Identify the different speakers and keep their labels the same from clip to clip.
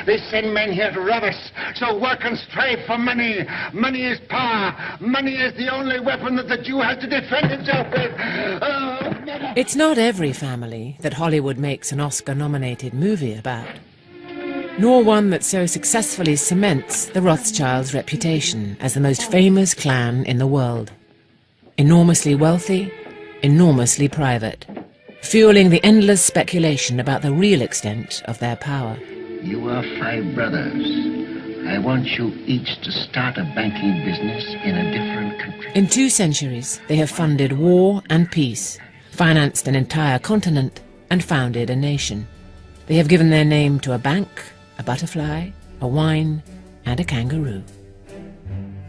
Speaker 1: They send men here to rob us. So work and strive for money. Money is power. Money is the only weapon that the Jew has to defend himself with. Oh,
Speaker 2: It's not every family that Hollywood makes an Oscar-nominated movie about, nor one that so successfully cements the Rothschilds' reputation as the most famous clan in the world. Enormously wealthy, enormously private, fueling the endless speculation about the real extent of their power.
Speaker 1: You are 5 brothers. I want you each to start a banking business in a different country.
Speaker 2: In 2 centuries, they have funded war and peace, financed an entire continent, and founded a nation. They have given their name to a bank, a butterfly, a wine, and a kangaroo.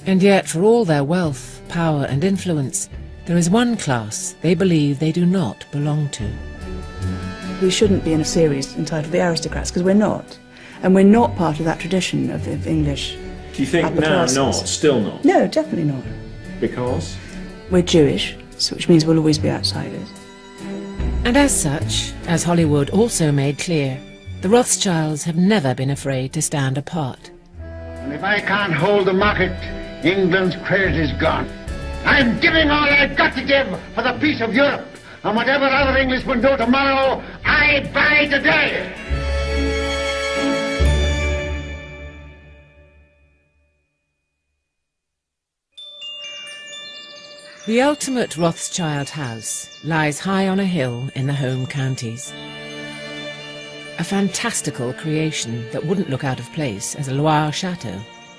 Speaker 2: And yet, for all their wealth, power, and influence, there is one class they believe they do not belong to.
Speaker 3: We shouldn't be in a series entitled The Aristocrats, because we're not. And we're not part of that tradition of English.
Speaker 4: Do you think
Speaker 3: upper
Speaker 4: now
Speaker 3: classes.
Speaker 4: not? Still not?
Speaker 3: No, definitely not.
Speaker 4: Because?
Speaker 3: We're Jewish, which means we'll always be outsiders.
Speaker 2: And as such, as Hollywood also made clear, the Rothschilds have never been afraid to stand apart.
Speaker 1: And if I can't hold the market, England's credit is gone. I'm giving all I've got to give for the peace of Europe. And whatever other Englishmen do tomorrow, I buy today.
Speaker 2: The ultimate Rothschild house lies high on a hill in the home counties. A fantastical creation that wouldn't look out of place as a Loire chateau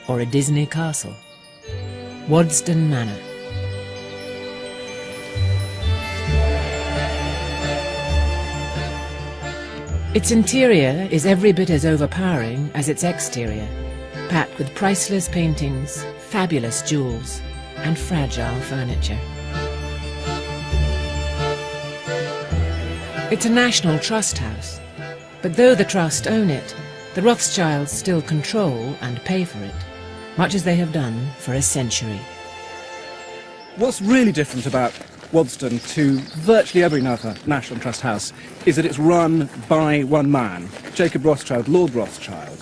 Speaker 2: or a Disney castle. Waddesdon Manor. Its interior is every bit as overpowering as its exterior, packed with priceless paintings, fabulous jewels, and fragile furniture. It's a National Trust house, but though the Trust own it, the Rothschilds still control and pay for it, much as they have done for a century.
Speaker 5: What's really different about Waddesdon to virtually every other National Trust house is that it's run by one man, Jacob Rothschild, Lord Rothschild.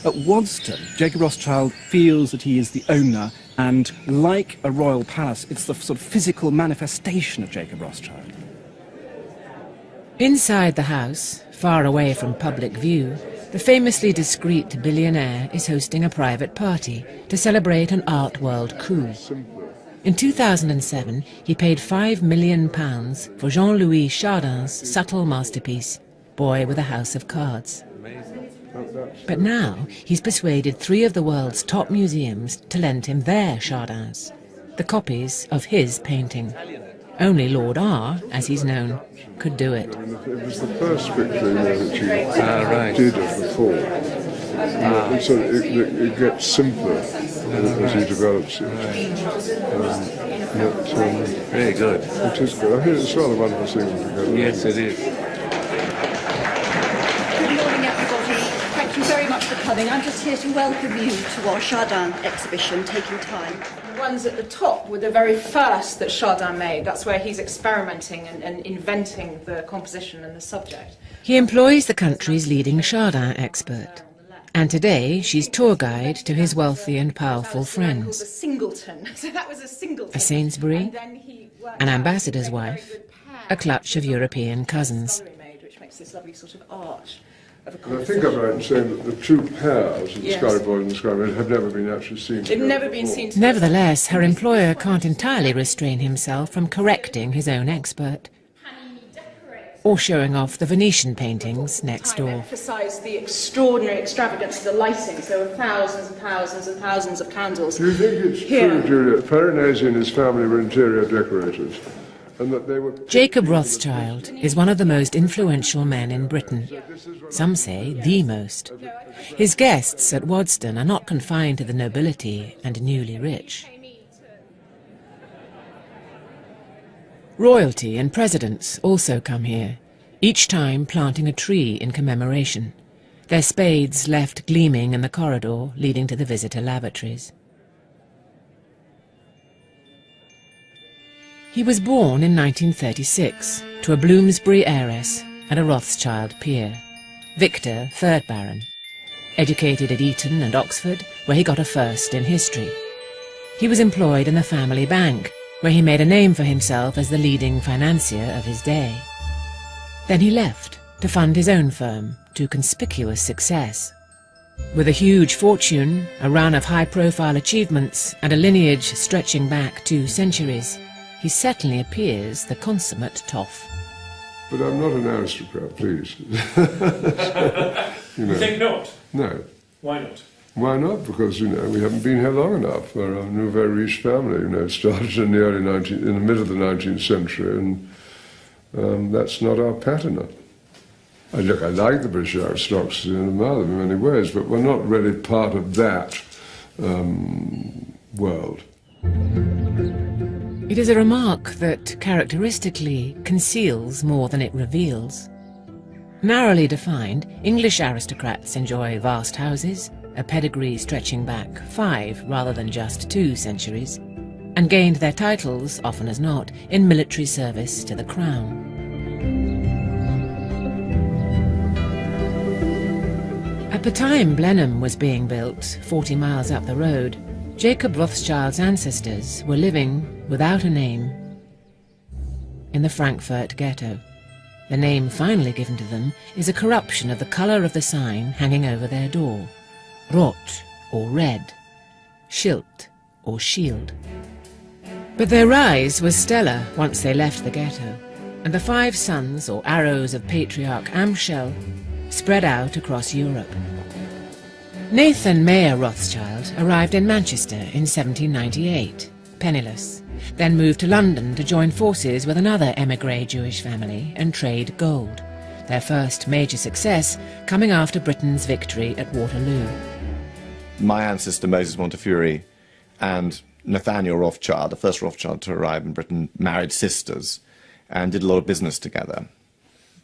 Speaker 5: At Waddesdon, Jacob Rothschild feels that he is the owner, and like a royal palace, it's the sort of physical manifestation of Jacob Rothschild.
Speaker 2: Inside the house, far away from public view, the famously discreet billionaire is hosting a private party to celebrate an art world coup. In 2007, he paid £5 million for Jean-Louis Chardin's subtle masterpiece, Boy with a House of Cards. But now he's persuaded 3 of the world's top museums to lend him their Chardins, the copies of his painting. Only Lord R, as he's known, could do it.
Speaker 6: It was the first picture which he did of the fall. So it gets simpler as he develops it.
Speaker 7: Very good.
Speaker 6: It is good. I think it's rather wonderful seeing them together.
Speaker 7: Yes, it is.
Speaker 8: Good morning, everybody. Thank you very much for coming. I'm just here to welcome you to our Chardin exhibition, taking time.
Speaker 9: The ones at the top were the very first that Chardin made. That's where he's experimenting and inventing the composition and the subject.
Speaker 2: He employs the country's leading Chardin expert. And today, she's tour guide to his wealthy and powerful friends.
Speaker 9: A singleton. So that was a singleton.
Speaker 2: A Sainsbury, an ambassador's wife, a clutch of European cousins.
Speaker 9: Which makes this lovely sort of arch.
Speaker 6: And I think I'm right in saying that the two pairs of the Sky Boy and the Sky Boy have never been actually seen together.
Speaker 9: They've never been seen together.
Speaker 2: Nevertheless, her employer can't entirely restrain himself from correcting his own expert, or showing off the Venetian paintings next door.
Speaker 9: Emphasised the extraordinary extravagance of the lightings. There were thousands and thousands and thousands of candles.
Speaker 6: Do you think it's true, Juliet, Farnese and his family were interior decorators? And that they were...
Speaker 2: Jacob Rothschild is one of the most influential men in Britain. Some say the most. His guests at Waddesdon are not confined to the nobility and newly rich. Royalty and presidents also come here, each time planting a tree in commemoration, their spades left gleaming in the corridor leading to the visitor lavatories. He was born in 1936 to a Bloomsbury heiress and a Rothschild peer, Victor, 3rd Baron. educated at Eton and Oxford, where he got a first in history. He was employed in the family bank, where he made a name for himself as the leading financier of his day. Then he left to fund his own firm to conspicuous success. With a huge fortune, a run of high-profile achievements, and a lineage stretching back 2 centuries, he certainly appears the consummate toff.
Speaker 6: But I'm not an aristocrat, please.
Speaker 4: You think not?
Speaker 6: No.
Speaker 4: Why not?
Speaker 6: Why not? Because, we haven't been here long enough. We're a nouveau riche family, it started in the middle of the 19th century, and that's not our pattern. I like the British aristocracy and admire them in many ways, but we're not really part of that world.
Speaker 2: It is a remark that characteristically conceals more than it reveals. Narrowly defined, English aristocrats enjoy vast houses, a pedigree stretching back 5 rather than just 2 centuries, and gained their titles, often as not, in military service to the crown. At the time Blenheim was being built, 40 miles up the road, Jacob Rothschild's ancestors were living, without a name, in the Frankfurt ghetto. The name finally given to them is a corruption of the colour of the sign hanging over their door. Rot, or red. Schild, or shield. But their rise was stellar once they left the ghetto, and the 5 sons, or arrows of patriarch Amschel, spread out across Europe. Nathan Mayer Rothschild arrived in Manchester in 1798, penniless, then moved to London to join forces with another émigré Jewish family and trade gold, their first major success coming after Britain's victory at Waterloo.
Speaker 7: My ancestor Moses Montefiore and Nathaniel Rothschild, the first Rothschild to arrive in Britain, married sisters and did a lot of business together.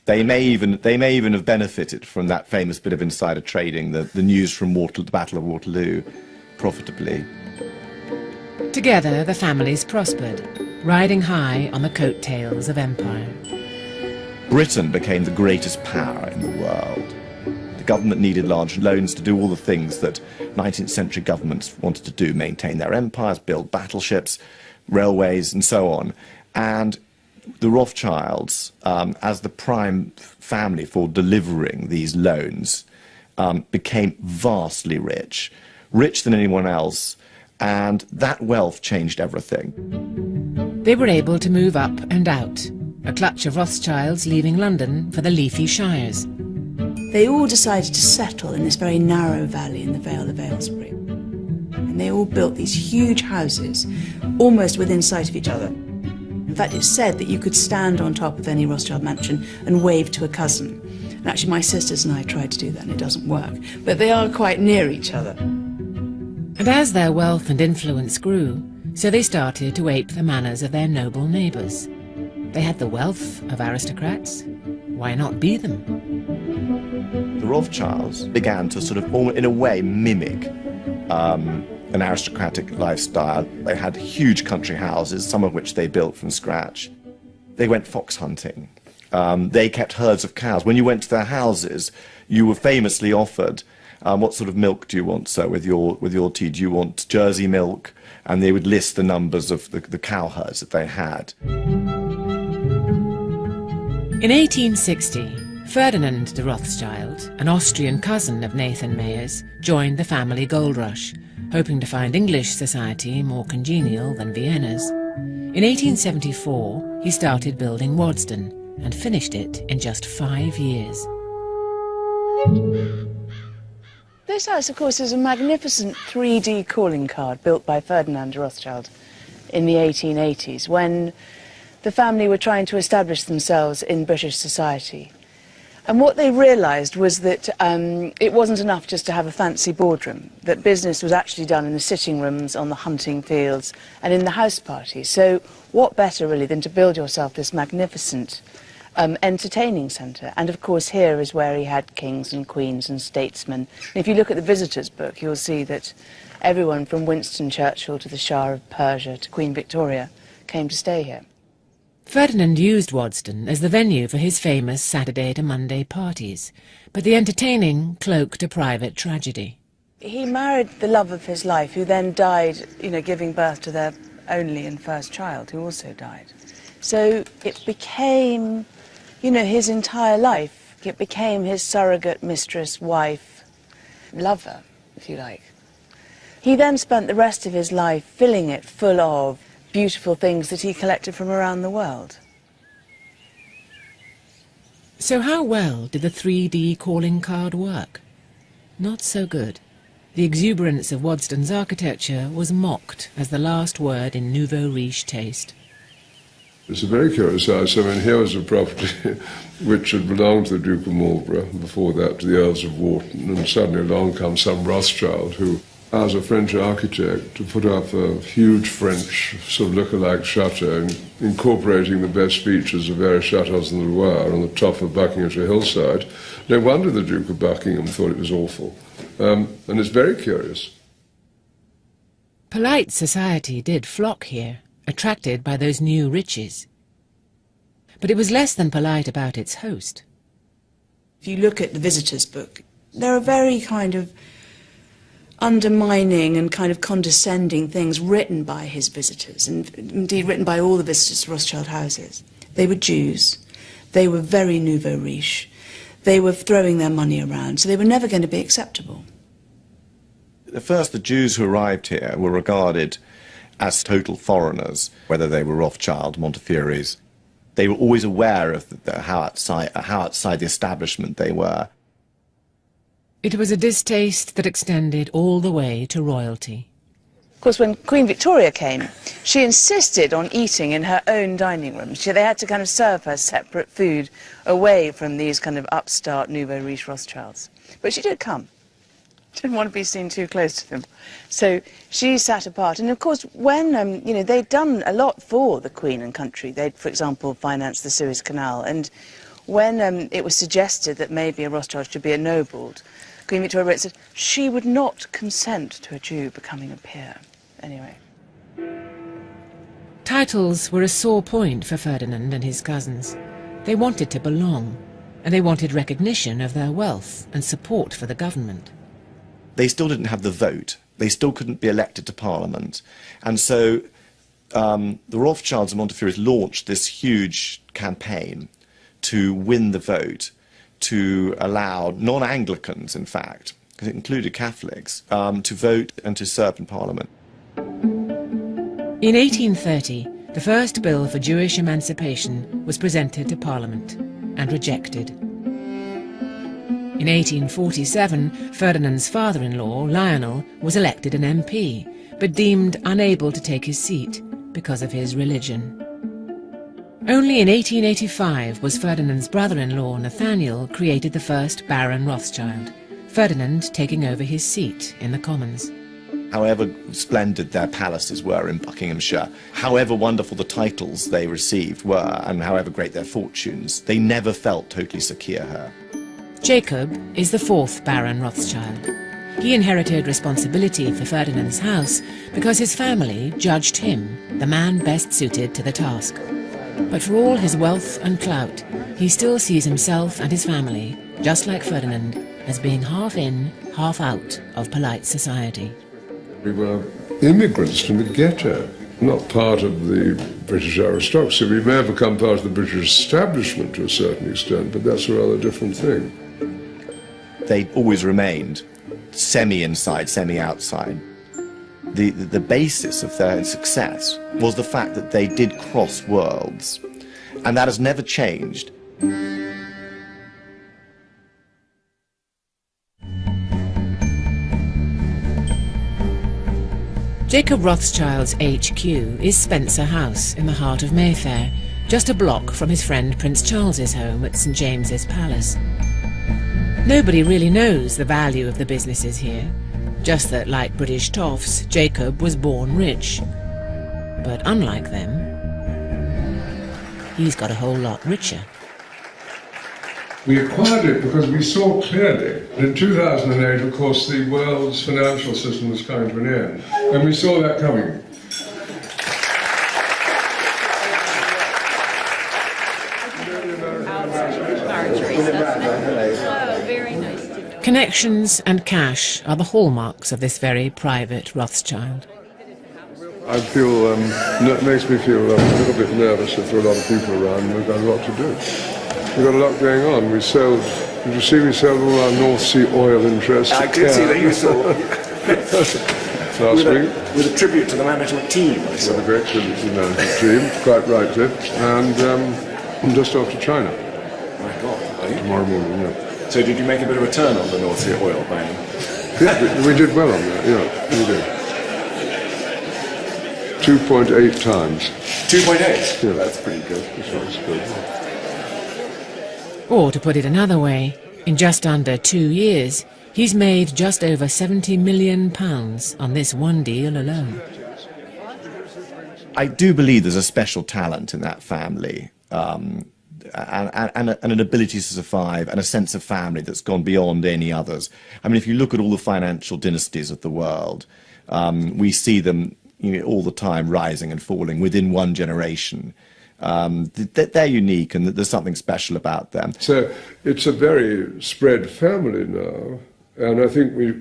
Speaker 7: They may even have benefited from that famous bit of insider trading, the news from the Battle of Waterloo, profitably.
Speaker 2: Together, the families prospered, riding high on the coattails of empire.
Speaker 7: Britain became the greatest power in the world. The government needed large loans to do all the things that 19th century governments wanted to do, maintain their empires, build battleships, railways, and so on. And the Rothschilds, as the prime family for delivering these loans, became vastly rich, richer than anyone else, and that wealth changed everything.
Speaker 2: They were able to move up and out, a clutch of Rothschilds leaving London for the leafy shires.
Speaker 3: They all decided to settle in this very narrow valley in the Vale of Aylesbury. And they all built these huge houses, almost within sight of each other. In fact, it's said that you could stand on top of any Rothschild mansion and wave to a cousin. And actually, my sisters and I tried to do that, and it doesn't work. But they are quite near each other.
Speaker 2: And as their wealth and influence grew, so they started to ape the manners of their noble neighbours. They had the wealth of aristocrats. Why not be them?
Speaker 7: The Rothschilds began to sort of, in a way, mimic an aristocratic lifestyle. They had huge country houses, some of which they built from scratch. They went fox hunting. They kept herds of cows. When you went to their houses, you were famously offered, what sort of milk do you want, sir, with your tea? Do you want Jersey milk? And they would list the numbers of the cow herds that they had.
Speaker 2: In 1860, Ferdinand de Rothschild, an Austrian cousin of Nathan Mayer's, joined the family gold rush, hoping to find English society more congenial than Vienna's. In 1874, he started building Waddesdon and finished it in just 5 years.
Speaker 3: This house, of course, is a magnificent 3D calling card built by Ferdinand de Rothschild in the 1880s, when the family were trying to establish themselves in British society. And what they realised was that it wasn't enough just to have a fancy boardroom, that business was actually done in the sitting rooms, on the hunting fields, and in the house parties. So what better, really, than to build yourself this magnificent entertaining centre? And, of course, here is where he had kings and queens and statesmen. And if you look at the visitors' book, you'll see that everyone from Winston Churchill to the Shah of Persia to Queen Victoria came to stay here.
Speaker 2: Ferdinand used Waddesdon as the venue for his famous Saturday to Monday parties, but the entertaining cloaked a private tragedy.
Speaker 3: He married the love of his life, who then died, giving birth to their only and first child, who also died. So it became, his entire life. It became his surrogate mistress, wife, lover, if you like. He then spent the rest of his life filling it full of beautiful things that he collected from around the world.
Speaker 2: So how well did the 3D calling card work? Not so good. The exuberance of Waddesdon's architecture was mocked as the last word in nouveau riche taste.
Speaker 6: It's a very curious house. I mean, here was a property which had belonged to the Duke of Marlborough, before that to the Earls of Wharton, and suddenly along comes some Rothschild who, as a French architect, to put up a huge French sort of look-alike chateau, incorporating the best features of various chateaux in the Loire on the top of Buckinghamshire hillside. No wonder the Duke of Buckingham thought it was awful. And it's very curious.
Speaker 2: Polite society did flock here, attracted by those new riches. But it was less than polite about its host.
Speaker 3: If you look at the visitors' book, there are very kind of undermining and kind of condescending things written by his visitors, and indeed written by all the visitors to Rothschild houses. They were Jews. They were very nouveau riche. They were throwing their money around, so they were never going to be acceptable.
Speaker 7: At first, the Jews who arrived here were regarded as total foreigners, whether they were Rothschild, Montefiore's. They were always aware of how outside the establishment they were.
Speaker 2: It was a distaste that extended all the way to royalty.
Speaker 3: Of course, when Queen Victoria came, she insisted on eating in her own dining room. They had to kind of serve her separate food away from these kind of upstart nouveau riche Rothschilds. But she did come. Didn't want to be seen too close to them. So she sat apart. And of course, when, they'd done a lot for the Queen and country. They'd, for example, financed the Suez Canal. And when it was suggested that maybe a Rothschild should be ennobled, Queen Victoria wrote, said she would not consent to a Jew becoming a peer. Anyway.
Speaker 2: Titles were a sore point for Ferdinand and his cousins. They wanted to belong, and they wanted recognition of their wealth and support for the government.
Speaker 7: They still didn't have the vote. They still couldn't be elected to Parliament. And so the Rothschilds and Montefiore's launched this huge campaign to win the vote, to allow non-Anglicans, in fact, because it included Catholics, to vote and to serve in Parliament.
Speaker 2: In 1830, the first bill for Jewish emancipation was presented to Parliament and rejected. In 1847, Ferdinand's father-in-law, Lionel, was elected an MP, but deemed unable to take his seat because of his religion. Only in 1885 was Ferdinand's brother-in-law, Nathaniel, created the first Baron Rothschild, Ferdinand taking over his seat in the Commons.
Speaker 7: However splendid their palaces were in Buckinghamshire, however wonderful the titles they received were, and however great their fortunes, they never felt totally secure here.
Speaker 2: Jacob is the fourth Baron Rothschild. He inherited responsibility for Ferdinand's house because his family judged him the man best suited to the task. But for all his wealth and clout, he still sees himself and his family, just like Ferdinand, as being half in, half out of polite society.
Speaker 6: We were immigrants from the ghetto, not part of the British aristocracy. We may have become part of the British establishment to a certain extent, but that's a rather different thing.
Speaker 7: They always remained semi-inside, semi-outside. The basis of their success was the fact that they did cross worlds, and that has never changed.
Speaker 2: Jacob Rothschild's HQ is Spencer House in the heart of Mayfair, just a block from his friend Prince Charles's home at St James's Palace. Nobody really knows the value of the businesses here, just that, like British toffs, Jacob was born rich. But unlike them, he's got a whole lot richer.
Speaker 6: We acquired it because we saw clearly that in 2008, of course, the world's financial system was coming to an end. And we saw that coming.
Speaker 2: Connections and cash are the hallmarks of this very private Rothschild.
Speaker 6: I feel, it makes me feel a little bit nervous if there are a lot of people around and we've got a lot to do. We've got a lot going on. We sold, did you see we sold all our North Sea oil interests?
Speaker 5: I did see that you sold.
Speaker 6: Last week.
Speaker 5: With a tribute to the management team, I saw.
Speaker 6: With a great tribute to the management team, quite rightly. And I'm just off to China.
Speaker 5: My God, are you?
Speaker 6: Tomorrow morning, yeah.
Speaker 5: So did you make a bit of a turn on the North Sea oil buying?
Speaker 6: Yeah, we did well on that, yeah, we did. 2.8 times.
Speaker 5: 2.8?
Speaker 6: Yeah.
Speaker 5: That's pretty good.
Speaker 6: That's good.
Speaker 2: Or, to put it another way, in just under 2 years, he's made just over £70 million on this one deal alone.
Speaker 7: I do believe there's a special talent in that family, and an ability to survive, and a sense of family that's gone beyond any others. I mean, if you look at all the financial dynasties of the world, we see them all the time rising and falling within one generation. They're unique, and there's something special about them.
Speaker 6: So it's a very spread family now, and I think we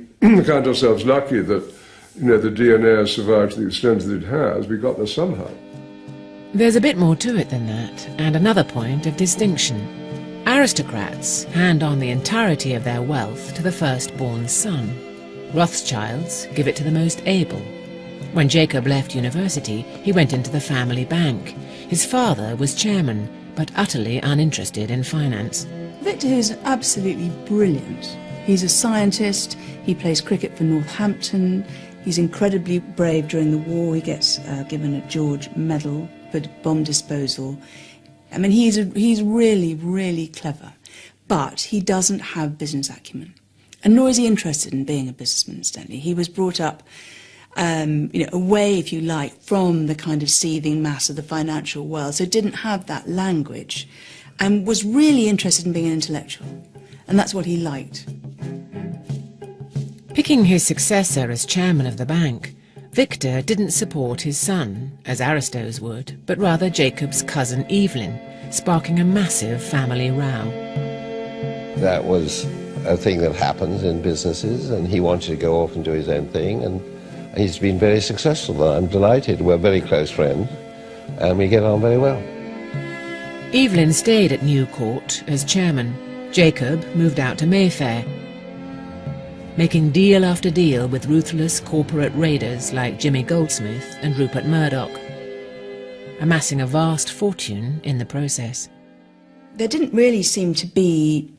Speaker 6: count ourselves lucky that the DNA has survived to the extent that it has. We got there somehow.
Speaker 2: There's a bit more to it than that, and another point of distinction. Aristocrats hand on the entirety of their wealth to the firstborn son. Rothschilds give it to the most able. When Jacob left university, he went into the family bank. His father was chairman, but utterly uninterested in finance.
Speaker 3: Victor is absolutely brilliant. He's a scientist, he plays cricket for Northampton, he's incredibly brave during the war, he gets given a George Medal for bomb disposal. I mean, he's really, really clever, but he doesn't have business acumen. And nor is he interested in being a businessman, incidentally. He was brought up away, if you like, from the kind of seething mass of the financial world, so didn't have that language, and was really interested in being an intellectual, and that's what he liked.
Speaker 2: Picking his successor as chairman of the bank, Victor didn't support his son, as Aristos would, but rather Jacob's cousin Evelyn, sparking a massive family row.
Speaker 10: That was a thing that happens in businesses, and he wanted to go off and do his own thing, and he's been very successful. I'm delighted. We're very close friends, and we get on very well.
Speaker 2: Evelyn stayed at New Court as chairman. Jacob moved out to Mayfair, making deal after deal with ruthless corporate raiders like Jimmy Goldsmith and Rupert Murdoch, amassing a vast fortune in the process.
Speaker 3: There didn't really seem to be,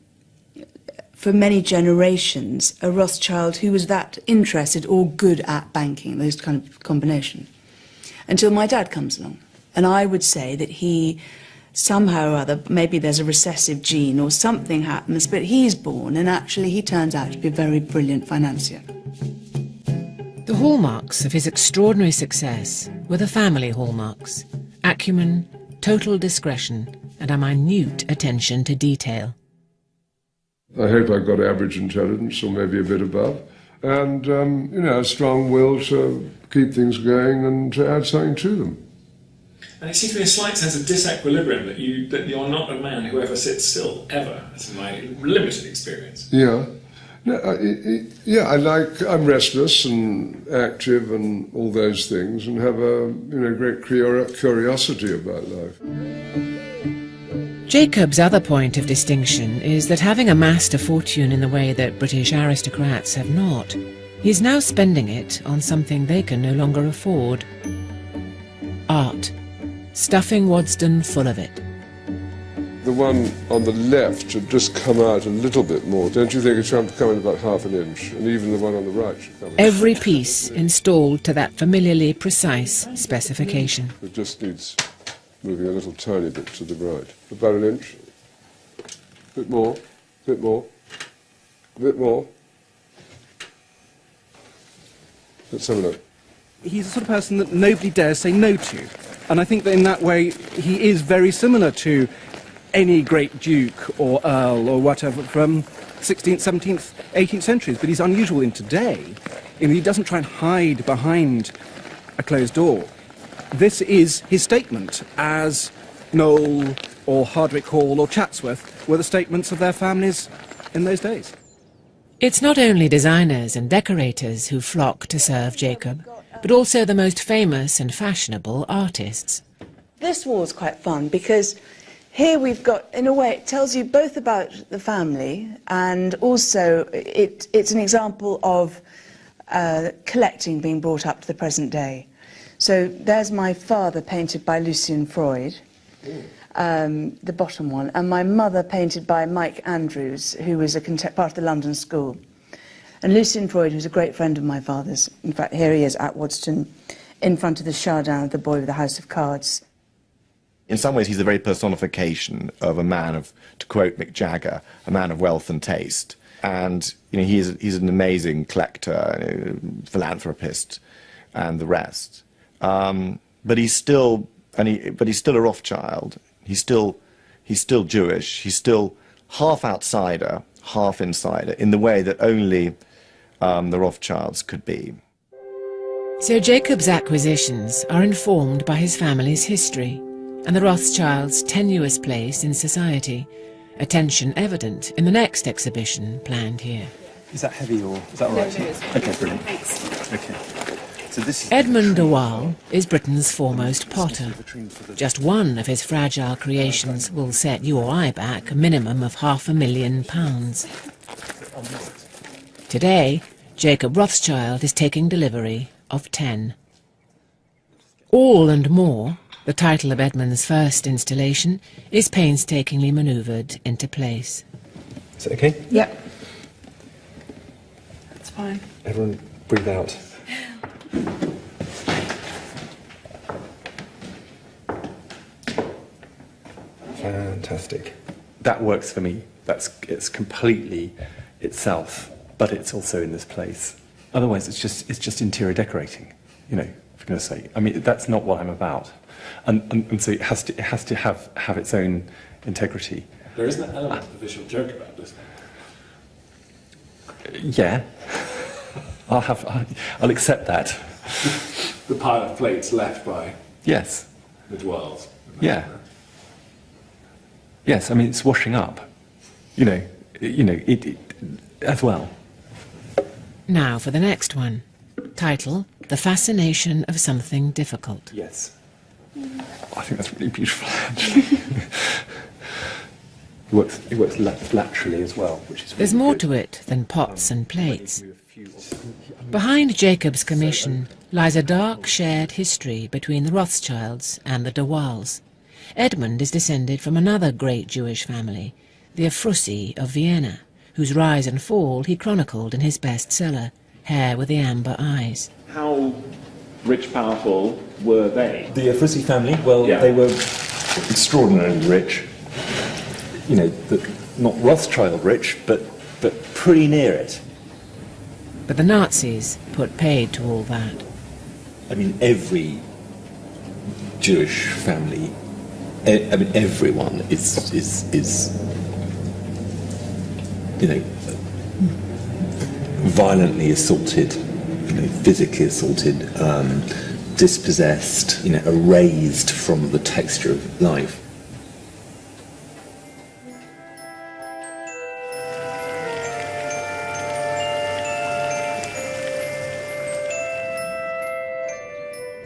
Speaker 3: for many generations, a Rothschild who was that interested or good at banking, those kind of combination, until my dad comes along. And I would say that he, somehow or other, maybe there's a recessive gene or something happens, but he's born and actually he turns out to be a very brilliant financier.
Speaker 2: The hallmarks of his extraordinary success were the family hallmarks: acumen, total discretion, and a minute attention to detail.
Speaker 6: I hope I've got average intelligence, or maybe a bit above, and, a strong will to keep things going and to add something to them.
Speaker 4: And it seems to be a slight sense of disequilibrium that you're not a man who ever sits still, ever. That's my limited experience.
Speaker 6: Yeah. No, I'm restless and active and all those things, and have a great curiosity about life.
Speaker 2: Jacob's other point of distinction is that, having amassed a fortune in the way that British aristocrats have not, he is now spending it on something they can no longer afford: art, stuffing Waddesdon full of it.
Speaker 6: The one on the left should just come out a little bit more. Don't you think it should come in about half an inch? And even the one on the right should come in.
Speaker 2: Every piece installed to that familiarly precise specification.
Speaker 6: It just needs moving a little tiny bit to the right. About an inch. Bit more. Bit more. Bit more. Let's have a look.
Speaker 5: He's the sort of person that nobody dares say no to. And I think that in that way he is very similar to any great duke or earl or whatever from 16th, 17th, 18th centuries. But he's unusual in today. He doesn't try and hide behind a closed door. This is his statement, as Noel or Hardwicke Hall or Chatsworth were the statements of their families in those days.
Speaker 2: It's not only designers and decorators who flock to serve Jacob, but also the most famous and fashionable artists.
Speaker 3: This wall's quite fun because here we've got, in a way, it tells you both about the family and also it's an example of collecting being brought up to the present day. So there's my father painted by Lucian Freud, the bottom one, and my mother painted by Mike Andrews, who was part of the London School. And Lucian Freud was a great friend of my father's. In fact, here he is at Waddesdon, in front of the Chardin, the boy with the house of cards.
Speaker 7: In some ways, he's the very personification of a man of, to quote Mick Jagger, a man of wealth and taste. And he's an amazing collector, philanthropist, and the rest. But he's still a Rothschild. He's still Jewish. He's still half outsider, half insider, in the way that only the Rothschilds could be.
Speaker 2: So Jacob's acquisitions are informed by his family's history and the Rothschilds' tenuous place in society, a tension evident in the next exhibition planned here.
Speaker 11: Is that heavy or is that all right? No, okay, brilliant. Thanks. Okay. So this is
Speaker 2: Edmund de Waal is Britain's foremost potter. Just one of his fragile creations will set you or I back a minimum of £500,000. Today, Jacob Rothschild is taking delivery of 10. All and more, the title of Edmund's first installation, is painstakingly manoeuvred into place.
Speaker 11: Is it okay?
Speaker 3: Yep. That's fine.
Speaker 11: Everyone breathe out. Fantastic. That works for me. It's completely itself, but it's also in this place. Otherwise, it's just interior decorating. For goodness sake. I mean, that's not what I'm about. And so it has to have its own integrity.
Speaker 4: There isn't an element of visual joke about this.
Speaker 11: Yeah. I'll accept that.
Speaker 4: The pile of plates left by
Speaker 11: yes
Speaker 4: the dwells.
Speaker 11: Yeah. Yes, I mean it's washing up. It as well.
Speaker 2: Now for the next one. Title: The Fascination of Something Difficult.
Speaker 11: Yes. I think that's really beautiful, actually. It works laterally as well, which is really
Speaker 2: There's more
Speaker 11: good.
Speaker 2: to it than pots and plates. Behind Jacob's commission lies a dark shared history between the Rothschilds and the de Waals. Edmund is descended from another great Jewish family, the Ephrussi of Vienna, whose rise and fall he chronicled in his bestseller, Hair with the Amber Eyes.
Speaker 12: How rich, powerful were they?
Speaker 11: The Ephrussi family, well,
Speaker 12: Yeah.
Speaker 11: they were extraordinarily rich. Not Rothschild rich, but pretty near it.
Speaker 2: But the Nazis put paid to all that.
Speaker 11: I mean, every Jewish family, everyone is violently assaulted, physically assaulted, dispossessed, erased from the texture of life.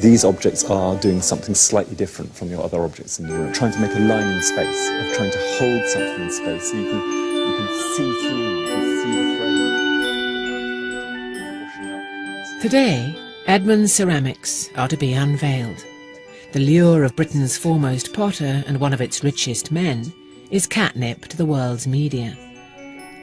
Speaker 11: These objects are doing something slightly different from your other objects in the room, trying to make a line in space, of trying to hold something in space so you can see through, you can see the frame.
Speaker 2: Today, Edmund's ceramics are to be unveiled. The lure of Britain's foremost potter and one of its richest men is catnip to the world's media.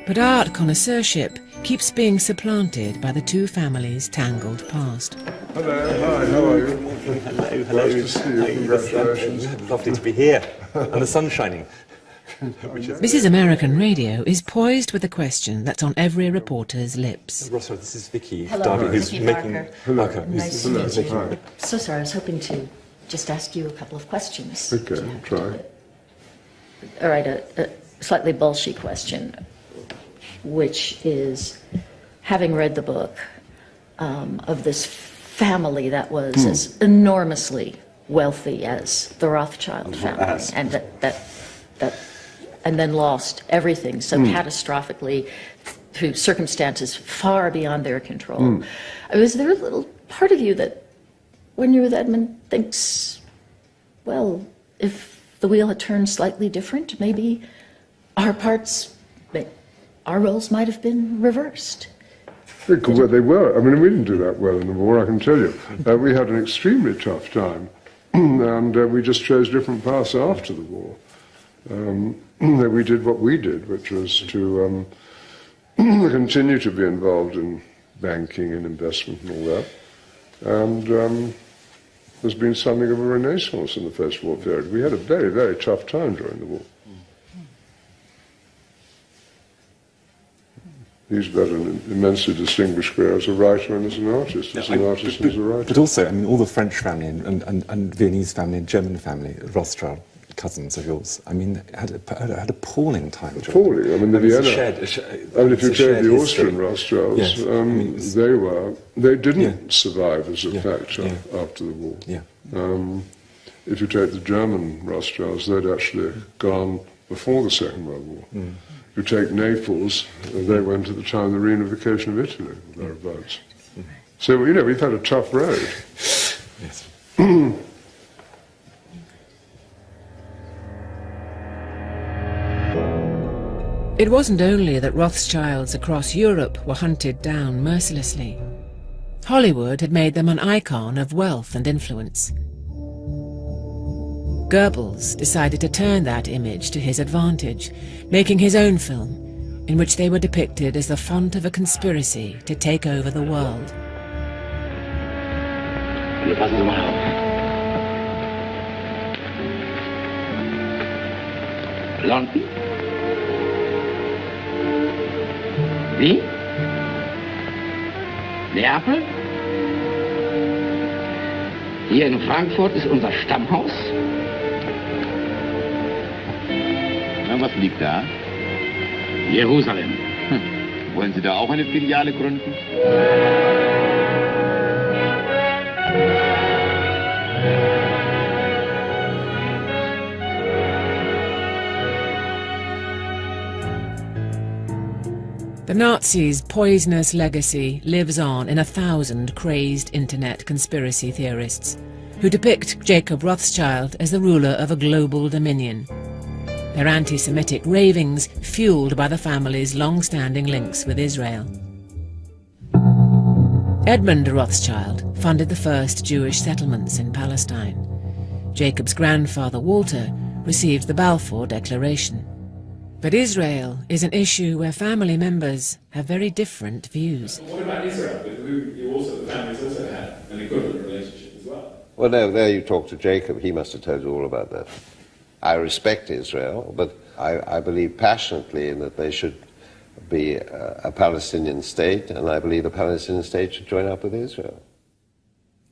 Speaker 2: But art connoisseurship keeps being supplanted by the two families' tangled past.
Speaker 6: Hello, hi, how are you?
Speaker 11: Hello.
Speaker 6: Nice to see you, congratulations.
Speaker 11: Lovely to be here, and the sun's shining.
Speaker 2: This is American Radio is poised with a question that's on every reporter's lips.
Speaker 11: Rothschild, this is Vicky.
Speaker 8: Hello,
Speaker 11: Darby, who's
Speaker 8: Vicky
Speaker 11: making.
Speaker 8: Barker.
Speaker 11: Okay,
Speaker 8: Nice to meet you.
Speaker 6: Hi.
Speaker 8: So sorry, I was hoping to just ask you a couple of questions.
Speaker 6: Okay, try.
Speaker 8: All right, a slightly bullshy question, which is, having read the book of this family that was as enormously wealthy as the Rothschild family, and that and then lost everything so catastrophically through circumstances far beyond their control. Was there a little part of you that, when you're with Edmund, thinks, well, if the wheel had turned slightly different, maybe our roles might have been reversed?
Speaker 6: Well, they were. I mean, we didn't do that well in the war, I can tell you. We had an extremely tough time, and we just chose different paths after the war. We did what we did, which was to continue to be involved in banking and investment and all that. And there's been something of a renaissance in the post-war period. We had a very, very tough time during the war. He's got an immensely distinguished career as a writer and as an artist, and as a writer.
Speaker 11: But also, I mean, all the French family and Viennese family and German family, Rothschild cousins of yours, I mean, had appalling time.
Speaker 6: Appalling. I mean, the Vienna. I mean, if you take the Austrian Rothschilds, yes. They didn't survive as a factor after the war.
Speaker 11: Yeah.
Speaker 6: If you take the German Rothschilds, they'd actually gone before the Second World War. If you take Naples, they went at the time of the reunification of Italy, thereabouts. So, you know, we've had a tough road.
Speaker 11: Yes.
Speaker 2: It wasn't only that Rothschilds across Europe were hunted down mercilessly. Hollywood had made them an icon of wealth and influence. Goebbels decided to turn that image to his advantage, making his own film, in which they were depicted as the front of a conspiracy to take over the world.
Speaker 13: Passen Sie mal auf. London? Wie? Neapel? Hier in Frankfurt ist unser Stammhaus. Na, was liegt da? Jerusalem. Wollen Sie da auch eine Filiale gründen?
Speaker 2: The Nazis' poisonous legacy lives on in 1,000 crazed internet conspiracy theorists who depict Jacob Rothschild as the ruler of a global dominion. Their anti-Semitic ravings fueled by the family's long-standing links with Israel. Edmund Rothschild funded the first Jewish settlements in Palestine. Jacob's grandfather Walter received the Balfour Declaration. But Israel is an issue where family members have very different views.
Speaker 4: What about Israel, with who you also, the families also had an equivalent relationship as well?
Speaker 10: Well, no, there you talk to Jacob. He must have told you all about that. I respect Israel, but I believe passionately in that they should be a Palestinian state, and I believe the Palestinian state should join up with Israel.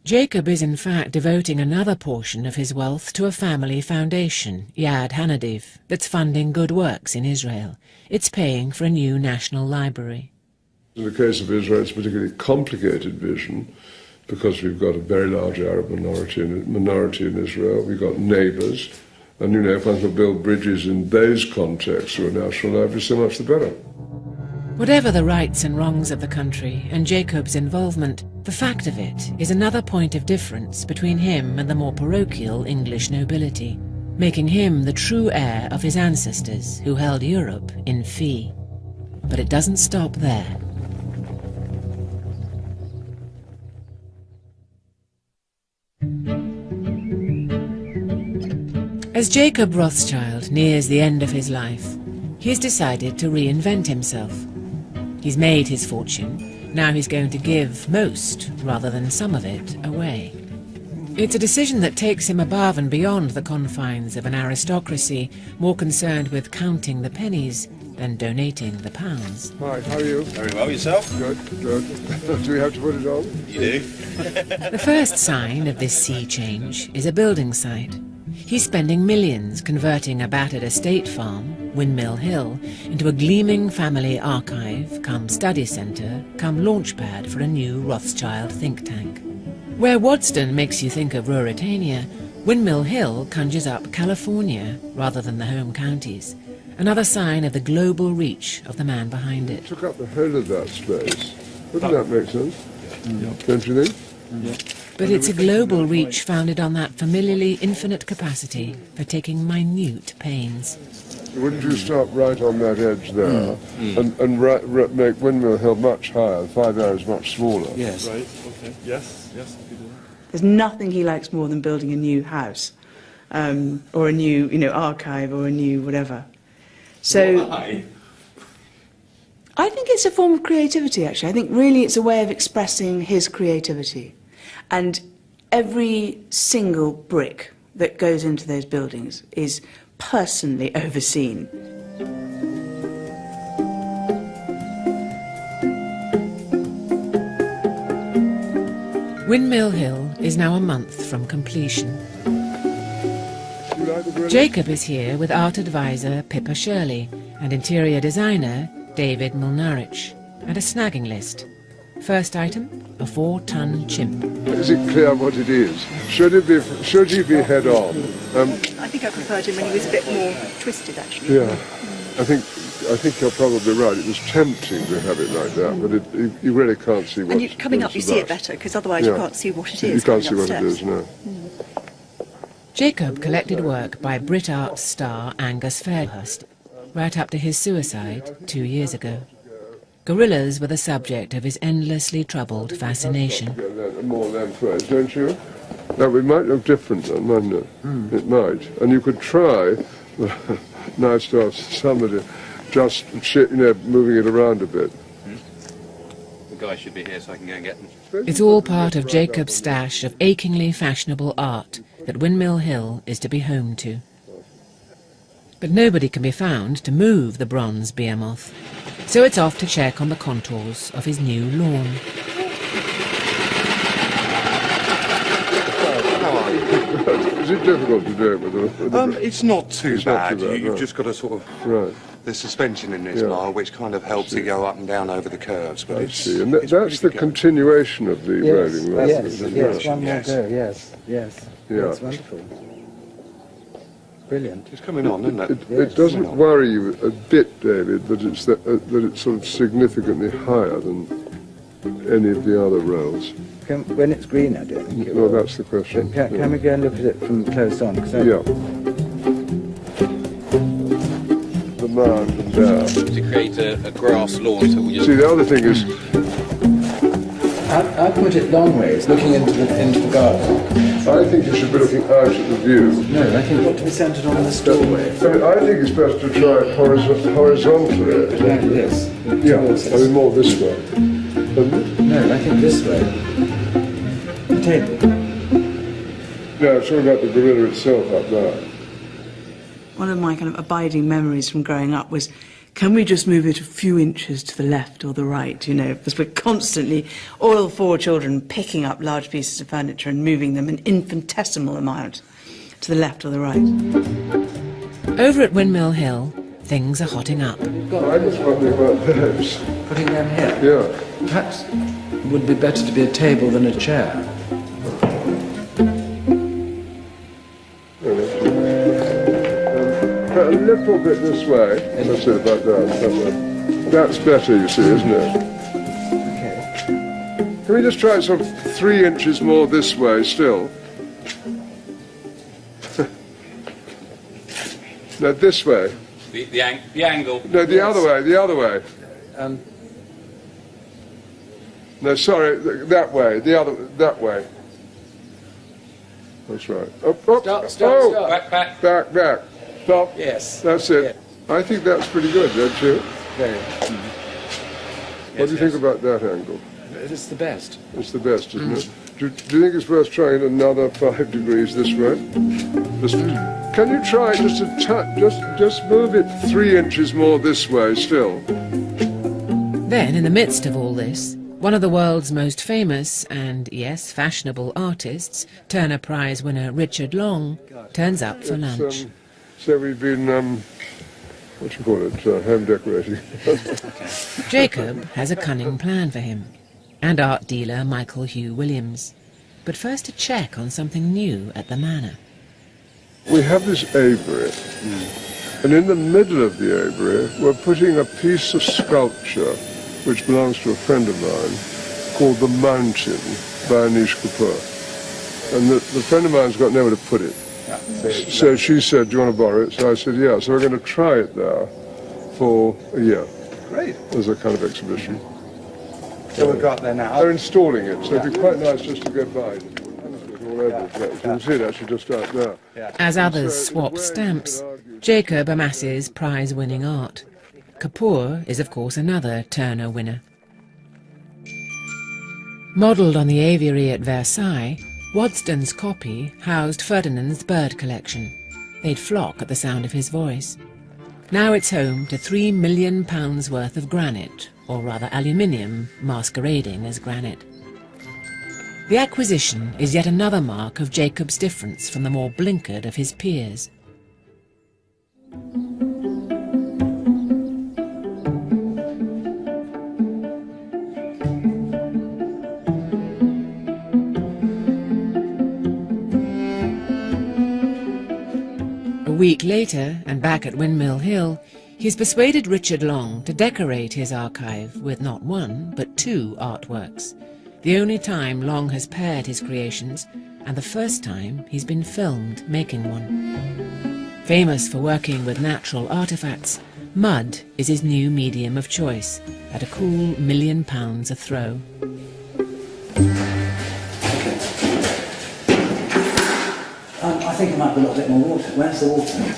Speaker 2: Jacob is in fact devoting another portion of his wealth to a family foundation, Yad Hanadiv, that's funding good works in Israel. It's paying for a new national library.
Speaker 6: In the case of Israel, it's a particularly complicated vision because we've got a very large Arab minority in Israel. We've got neighbours, and you know, if one can build bridges in those contexts to a national library, so much the better.
Speaker 2: Whatever the rights and wrongs of the country and Jacob's involvement, the fact of it is another point of difference between him and the more parochial English nobility, making him the true heir of his ancestors who held Europe in fee. But it doesn't stop there. As Jacob Rothschild nears the end of his life, he's decided to reinvent himself. He's made his fortune. Now he's going to give most, rather than some of it, away. It's a decision that takes him above and beyond the confines of an aristocracy, more concerned with counting the pennies than donating the pounds.
Speaker 6: Hi, how are you?
Speaker 14: Very well, yourself?
Speaker 6: Good, good. Do we have to put it on?
Speaker 14: You do.
Speaker 2: The first sign of this sea change is a building site. He's spending millions converting a battered estate farm, Windmill Hill, into a gleaming family archive, come study centre, come launchpad for a new Rothschild think tank. Where Waddesdon makes you think of Ruritania, Windmill Hill conjures up California rather than the home counties. another sign of the global reach of the man behind it.
Speaker 6: Took up the whole of that space. Wouldn't that make sense? Don't you think?
Speaker 2: But it's a global reach founded on that familiarly infinite capacity for taking minute pains.
Speaker 6: Wouldn't you start right on that edge there and make Windmill Hill much higher, 5 areas much smaller?
Speaker 11: Yes.
Speaker 12: Right, okay. Yes, yes, I could do that.
Speaker 3: There's nothing he likes more than building a new house, or a new, archive, or a new whatever. So
Speaker 12: Why?
Speaker 3: I think it's a form of creativity, actually. I think really it's a way of expressing his creativity. And every single brick that goes into those buildings is personally overseen.
Speaker 2: Windmill Hill is now a month from completion. Jacob is here with art advisor Pippa Shirley and interior designer David Mulnarich, and a snagging list. First item, a 4-ton chimp.
Speaker 6: Is it clear what it is? Should he be head on?
Speaker 14: I think I preferred him when he was a bit more twisted, actually.
Speaker 6: Yeah, I think you're probably right. It was tempting to have it like that, but you really can't see what.
Speaker 14: And coming up, you see it better, because otherwise you can't see what it is.
Speaker 6: You can't see what it is, no.
Speaker 2: Jacob collected work by Brit Art star Angus Fairhurst, right up to his suicide 2 years ago. Gorillas were the subject of his endlessly troubled fascination.
Speaker 6: More lengthways, don't you? Now, it might look different then, mightn't it? It might. And you could try, nice to have somebody just, moving it around a bit.
Speaker 15: The guy should be here so I can go and get them.
Speaker 2: It's all part of Jacob's stash of achingly fashionable art that Windmill Hill is to be home to. But nobody can be found to move the bronze behemoth, so it's off to check on the contours of his new lawn.
Speaker 6: Is it difficult to do it with a...
Speaker 16: It's not too bad. You've
Speaker 6: right.
Speaker 16: just got to sort of...
Speaker 6: Right.
Speaker 16: There's suspension in this bar, which kind of helps it go up and down over the curves. But
Speaker 6: I see. And that's the continuation of the rolling line.
Speaker 5: Yes, one more go, yes.
Speaker 6: Yeah.
Speaker 5: That's wonderful. Brilliant.
Speaker 16: It's coming on, isn't it?
Speaker 6: It doesn't worry you a bit, David, that it's sort of significantly higher than any of the other rolls.
Speaker 5: When it's green, I don't think it will.
Speaker 6: Well, that's the question.
Speaker 5: Can we go and look at it from close on?
Speaker 6: The mound and there.
Speaker 15: To create a grass lawn, so we just...
Speaker 6: See, the other thing is...
Speaker 5: I put it long ways, looking into the garden.
Speaker 6: I think you should be looking out at the view.
Speaker 5: No, I think it ought to be centred on the doorway.
Speaker 6: I think it's best to try it horizontally.
Speaker 5: Like this?
Speaker 6: Yeah, I mean more this way.
Speaker 5: No, I think this way. The table.
Speaker 6: No, it's all about the gorilla itself up there.
Speaker 3: One of my kind of abiding memories from growing up was, can we just move it a few inches to the left or the right, because we're constantly, all 4 children, picking up large pieces of furniture and moving them an infinitesimal amount to the left or the right.
Speaker 2: Over at Windmill Hill, things are hotting up.
Speaker 6: I was wondering about those.
Speaker 5: Putting them here?
Speaker 6: Yeah.
Speaker 5: Perhaps it would be better to be a table than a chair.
Speaker 6: A little bit this way. That's it, about that. That's better, you see, isn't it?
Speaker 5: Okay.
Speaker 6: Can we just try it sort of 3 inches more this way still? No, this way.
Speaker 15: The angle.
Speaker 6: No, the other way. No, sorry, that way, that way. That's right. Up.
Speaker 15: Stop.
Speaker 6: Back. Stop.
Speaker 15: Yes.
Speaker 6: That's it. Yeah. I think that's pretty good, don't you?
Speaker 5: Very.
Speaker 6: What do you think about that angle?
Speaker 5: It's the best.
Speaker 6: It's the best, isn't it? Do you think it's worth trying another 5 degrees this way? Can you try just a touch? Just move it 3 inches more this way still.
Speaker 2: Then, in the midst of all this, one of the world's most famous and, yes, fashionable artists, Turner Prize winner Richard Long, turns up for lunch.
Speaker 6: So we've been, what do you call it, home decorating.
Speaker 2: Jacob has a cunning plan for him, and art dealer Michael Hugh Williams. But first a check on something new at the manor.
Speaker 6: We have this aviary, And in the middle of the aviary, we're putting a piece of sculpture which belongs to a friend of mine called The Mountain by Anish Kapoor. And the friend of mine's got nowhere to put it.
Speaker 11: Yeah.
Speaker 6: So she said, do you want to borrow it? So I said, yeah. So we're going to try it there for a year.
Speaker 11: Great.
Speaker 6: As a kind of exhibition.
Speaker 11: So we've got there now.
Speaker 6: They're installing it, so it'd be quite nice just to go by. All over the place. You can see it actually just out there.
Speaker 2: As others swap stamps, Jacob amasses prize-winning art. Kapoor is, of course, another Turner winner. Modelled on the aviary at Versailles, Waddesdon's copy housed Ferdinand's bird collection. They'd flock at the sound of his voice. Now it's home to £3 million worth of granite, or rather aluminium, masquerading as granite. The acquisition is yet another mark of Jacob's difference from the more blinkered of his peers. A week later, and back at Windmill Hill, he's persuaded Richard Long to decorate his archive with not one, but two artworks. The only time Long has paired his creations, and the first time he's been filmed making one. Famous for working with natural artefacts, mud is his new medium of choice, at a cool £1 million a throw.
Speaker 17: I think it might be a little bit more water. Where's the water?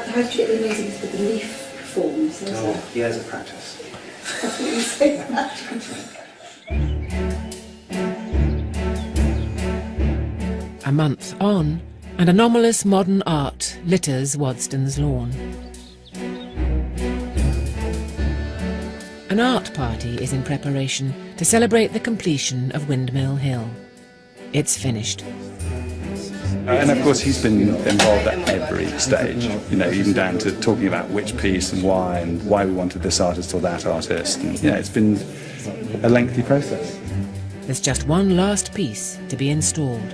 Speaker 14: How do you get the amazing with the leaf forms?
Speaker 17: Years of practice.
Speaker 14: That's what you say.
Speaker 2: A month on, and anomalous modern art litters Waddesdon's lawn. An art party is in preparation to celebrate the completion of Windmill Hill. It's finished.
Speaker 11: And of course he's been involved at every stage, you know, even down to talking about which piece and why we wanted this artist or that artist. And, you know, it's been a lengthy process.
Speaker 2: There's just one last piece to be installed.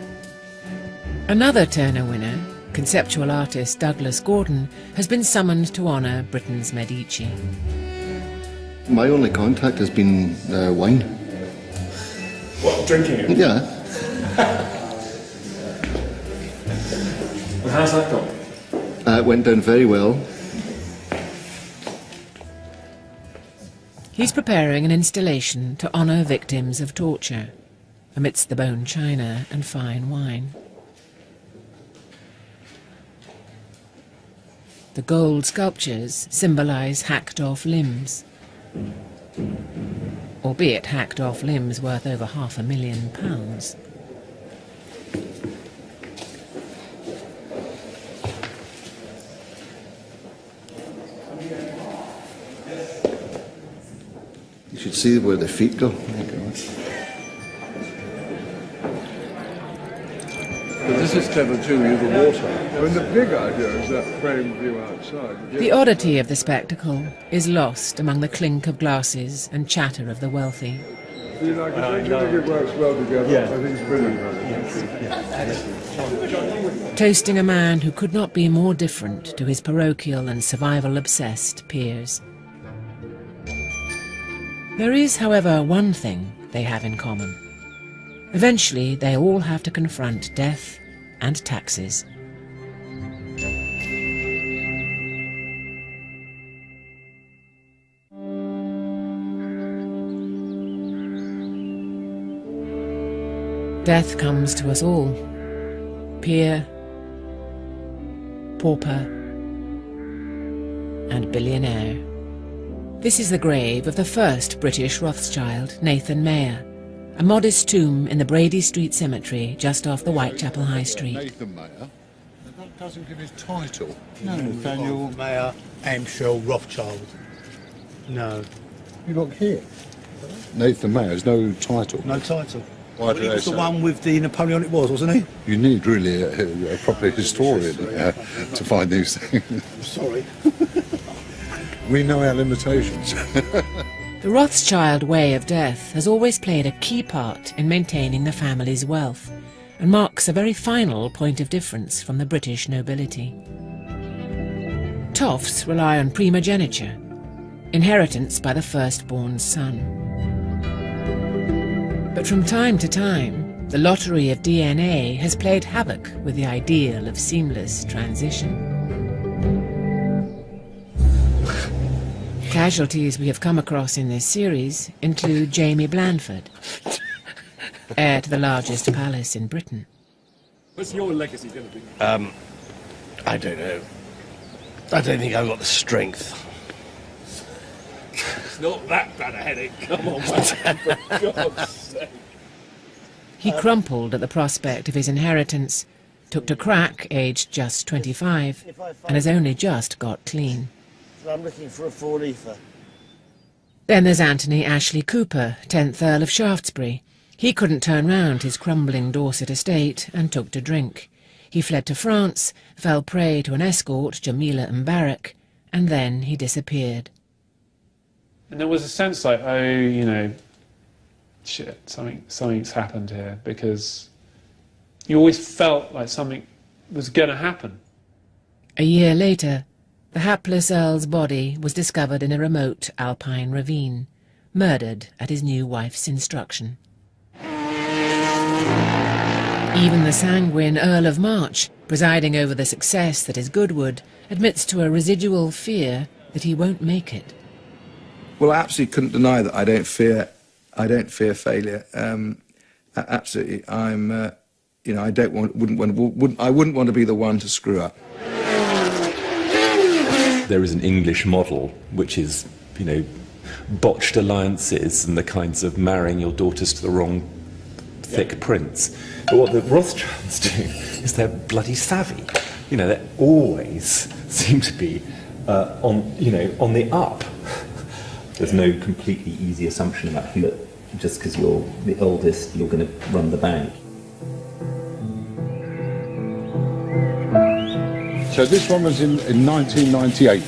Speaker 2: Another Turner winner, conceptual artist Douglas Gordon, has been summoned to honour Britain's Medici.
Speaker 18: My only contact has been wine.
Speaker 4: What, drinking it?
Speaker 18: Yeah.
Speaker 4: And how's that gone?
Speaker 18: It went down very well.
Speaker 2: He's preparing an installation to honour victims of torture, amidst the bone china and fine wine. The gold sculptures symbolise hacked-off limbs, albeit hacked-off limbs worth over £500,000.
Speaker 18: You should see where the feet go.
Speaker 6: But this is clever too, with the water. I mean, the big idea is that frame view outside.
Speaker 2: The oddity of the spectacle is lost among the clink of glasses and chatter of the wealthy.
Speaker 6: Do you like it? Don't you think it works well together?
Speaker 11: Yeah.
Speaker 6: I think it's brilliant.
Speaker 2: Toasting a man who could not be more different to his parochial and survival-obsessed peers. There is, however, one thing they have in common. Eventually, they all have to confront death and taxes. Death comes to us all, peer, pauper, and billionaire. This is the grave of the first British Rothschild, Nathan Mayer, a modest tomb in the Brady Street Cemetery just off the Whitechapel High Street.
Speaker 19: Nathan Mayer. That doesn't give his title.
Speaker 20: No, Nathaniel Mayer, Amschel, Rothschild. No.
Speaker 19: You look here. Nathan Mayer's no title.
Speaker 20: No title.
Speaker 19: Why
Speaker 20: Well,
Speaker 19: do
Speaker 20: he
Speaker 19: they
Speaker 20: was the
Speaker 19: say-
Speaker 20: one with the Napoleonic Wars, wasn't he?
Speaker 19: You need really a proper historian to find these things.
Speaker 20: Sorry.
Speaker 19: We know our limitations.
Speaker 2: The Rothschild way of death has always played a key part in maintaining the family's wealth and marks a very final point of difference from the British nobility. Toffs rely on primogeniture, inheritance by the firstborn son. But from time to time, the lottery of DNA has played havoc with the ideal of seamless transition. Casualties we have come across in this series include Jamie Blandford, heir to the largest palace in Britain.
Speaker 5: What's your legacy going to be?
Speaker 21: I don't know. I don't think I've got the strength.
Speaker 5: It's not that bad a headache. Come on, man. For God's sake.
Speaker 2: He crumpled at the prospect of his inheritance, took to crack aged just 25, and has only just got clean.
Speaker 21: I'm looking for a four-leafer.
Speaker 2: Then there's Anthony Ashley Cooper, 10th Earl of Shaftesbury. He couldn't turn round his crumbling Dorset estate and took to drink. He fled to France, fell prey to an escort, Jamila Mbarak, and then he disappeared.
Speaker 22: And there was a sense like, oh, you know, shit, something's happened here, because you always felt like something was going to happen.
Speaker 2: A year later, the hapless Earl's body was discovered in a remote alpine ravine, murdered at his new wife's instruction. Even the sanguine Earl of March, presiding over the success that is Goodwood, admits to a residual fear that he won't make it.
Speaker 23: Well, I absolutely couldn't deny that I don't fear failure. Absolutely, I'm. You know, I wouldn't want to be the one to screw up.
Speaker 11: There is an English model which is, you know, botched alliances and the kinds of marrying your daughters to the wrong thick prince. But what the Rothschilds do is they're bloody savvy. You know, they always seem to be on the up. There's no completely easy assumption about who, just because you're the oldest, you're going to run the bank.
Speaker 19: So this one was in 1998,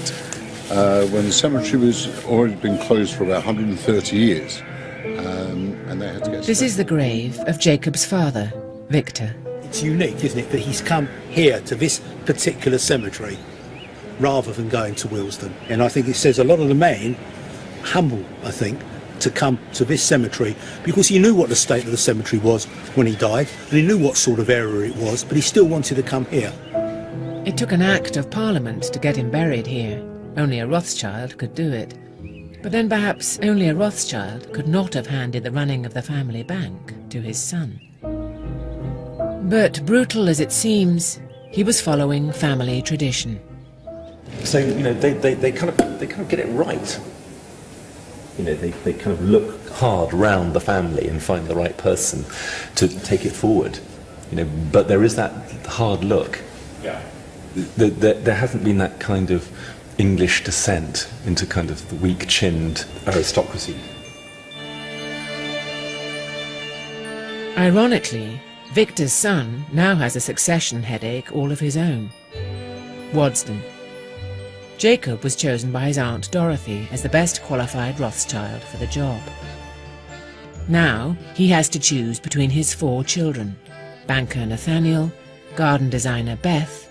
Speaker 19: when the cemetery was already been closed for about 130 years, and they had to get...
Speaker 2: This is the grave of Jacob's father, Victor.
Speaker 20: It's unique, isn't it, that he's come here to this particular cemetery rather than going to Willesden. And I think it says a lot of the men, humble, I think, to come to this cemetery because he knew what the state of the cemetery was when he died, and he knew what sort of area it was, but he still wanted to come here.
Speaker 2: It took an act of Parliament to get him buried here. Only a Rothschild could do it. But then perhaps only a Rothschild could not have handed the running of the family bank to his son. But brutal as it seems, he was following family tradition.
Speaker 11: So, you know, they kind of get it right. You know, they kind of look hard round the family and find the right person to take it forward. You know, but there is that hard look.
Speaker 4: Yeah.
Speaker 11: There hasn't been that kind of English descent into kind of the weak-chinned aristocracy.
Speaker 2: Ironically, Victor's son now has a succession headache all of his own. Waddesdon. Jacob was chosen by his Aunt Dorothy as the best qualified Rothschild for the job. Now he has to choose between his 4 children, banker Nathaniel, garden designer Beth,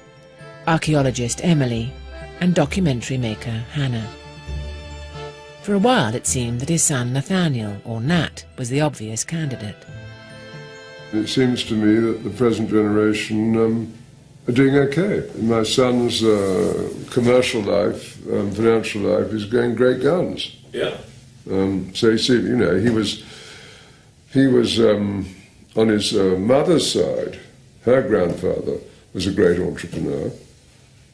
Speaker 2: archaeologist Emily, and documentary maker Hannah. For a while it seemed that his son Nathaniel, or Nat, was the obvious candidate.
Speaker 6: It seems to me that the present generation are doing okay. My son's commercial life, financial life, is going great guns.
Speaker 4: Yeah.
Speaker 6: So you see, you know, he was on his mother's side. Her grandfather was a great entrepreneur.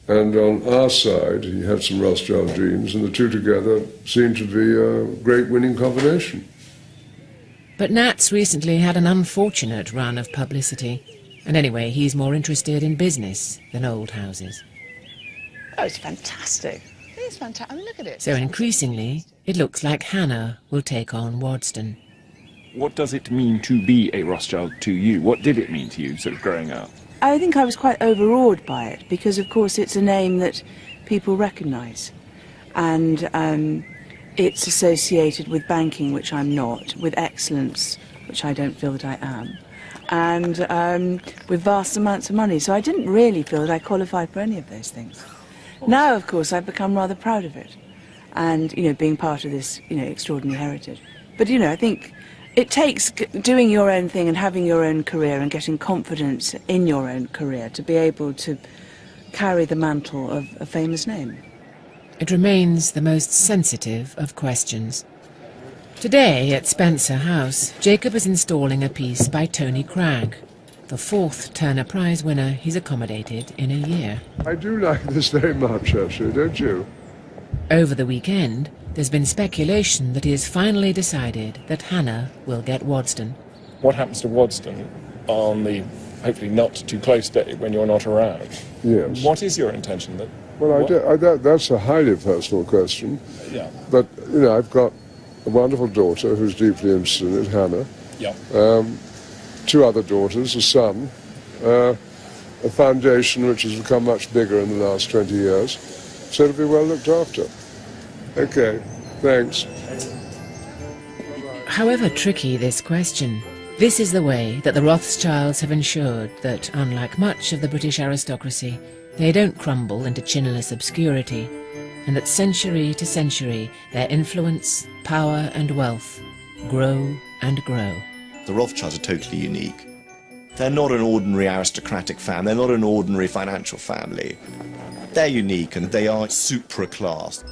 Speaker 6: And on our side, he had some Rothschild genes, and the two together seemed to be a great winning combination.
Speaker 2: But Nat's recently had an unfortunate run of publicity. And anyway, he's more interested in business than old houses.
Speaker 3: Oh, it's fantastic. It's fantastic. I mean, look at it.
Speaker 2: So increasingly, it looks like Hannah will take on Waddesdon.
Speaker 1: What does it mean to be a Rothschild to you? What did it mean to you, sort of growing up?
Speaker 3: I think I was quite overawed by it because, of course, it's a name that people recognise. And it's associated with banking, which I'm not, with excellence, which I don't feel that I am, and with vast amounts of money. So I didn't really feel that I qualified for any of those things. Now, of course, I've become rather proud of it and, you know, being part of this, you know, extraordinary heritage. But, you know, I think it takes doing your own thing and having your own career and getting confidence in your own career to be able to carry the mantle of a famous name.
Speaker 2: It remains the most sensitive of questions. Today at Spencer House, Jacob is installing a piece by Tony Cragg, the 4th Turner Prize winner he's accommodated in a year.
Speaker 6: I do like this very much, actually, don't you?
Speaker 2: Over the weekend, there's been speculation that he has finally decided that Hannah will get Waddesdon.
Speaker 7: What happens to Waddesdon on the hopefully not too close day when you're not around?
Speaker 6: Yes.
Speaker 7: What is your intention?
Speaker 6: Well, that's a highly personal question.
Speaker 7: Yeah.
Speaker 6: But, you know, I've got a wonderful daughter who's deeply interested in it, Hannah.
Speaker 7: Yeah.
Speaker 6: 2 other daughters, a son, a foundation which has become much bigger in the last 20 years. So it'll be well looked after. Okay, thanks.
Speaker 2: However tricky this question, this is the way that the Rothschilds have ensured that, unlike much of the British aristocracy, they don't crumble into chinless obscurity, and that century to century their influence, power and wealth grow and grow.
Speaker 9: The Rothschilds are totally unique. They're not an ordinary aristocratic family, they're not an ordinary financial family. They're unique and they are supra-class.